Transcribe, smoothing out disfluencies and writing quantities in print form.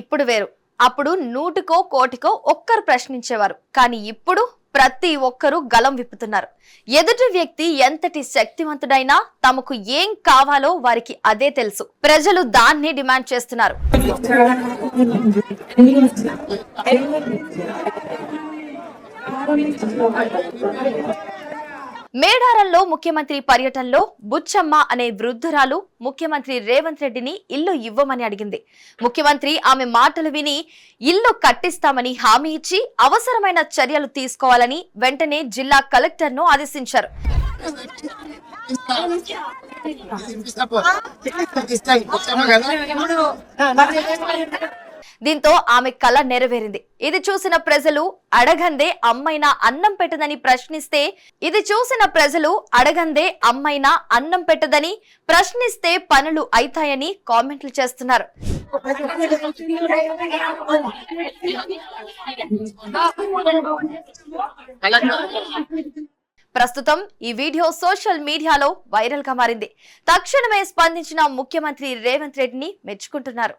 ఇప్పుడు వేరు. అప్పుడు నూటికో కోటికో ఒక్కరు ప్రశ్నించేవారు. కానీ ఇప్పుడు ప్రతి ఒక్కరూ గలం విప్పుతున్నారు. ఎదుటి వ్యక్తి ఎంతటి శక్తివంతుడైనా తమకు ఏం కావాలో వారికి అదే తెలుసు. ప్రజలు దాన్ని డిమాండ్ చేస్తున్నారు. మేడారంలో ముఖ్యమంత్రి పర్యటనలో బుచ్చమ్మ అనే వృద్ధురాలు ముఖ్యమంత్రి రేవంత్ రెడ్డిని ఇల్లు ఇవ్వమని అడిగింది. ముఖ్యమంత్రి ఆమె మాటలు విని ఇల్లు కట్టిస్తామని హామీ ఇచ్చి అవసరమైన చర్యలు తీసుకోవాలని వెంటనే జిల్లా కలెక్టర్ను ఆదేశించారు. దీంతో ఆమె కల నెరవేరింది. ఇది చూసిన ప్రజలు అడగందే అమ్మైనా అన్నం పెట్టదని ప్రశ్నిస్తే పనులు అయితాయని కామెంట్లు చేస్తున్నారు. ప్రస్తుతం ఈ వీడియో సోషల్ మీడియాలో వైరల్ గా మారింది. తక్షణమే స్పందించిన ముఖ్యమంత్రి రేవంత్ రెడ్డిని మెచ్చుకుంటున్నారు.